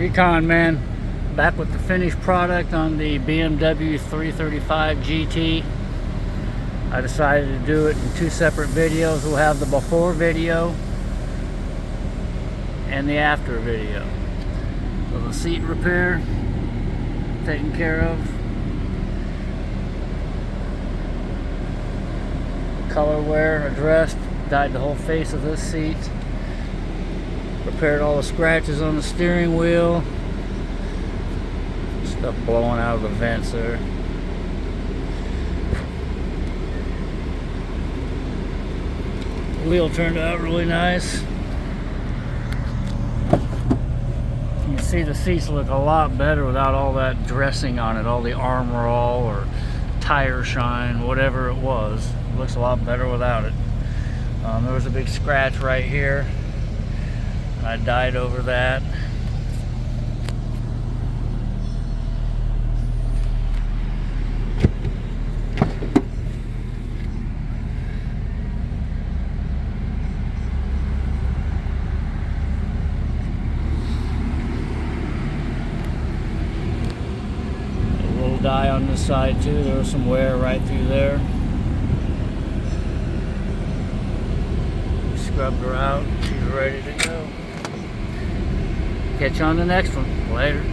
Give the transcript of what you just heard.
Recon man, back with the finished product on the BMW 335 GT. I decided to do it in two separate videos. We'll have the before video and the after video. So the seat repair taken care of, color wear addressed, dyed the whole face of this seat, repaired all the scratches on the steering wheel, stuff blowing out of the vents there. The wheel turned out really nice. You can see the seats look a lot better without all that dressing on it, all the armor all or tire shine, whatever it was. It looks a lot better without it. There was a big scratch right here. I dyed over that. A little dye on this side too. There was some wear right through there. Scrubbed her out. She's ready to go. Catch you on the next one. Later.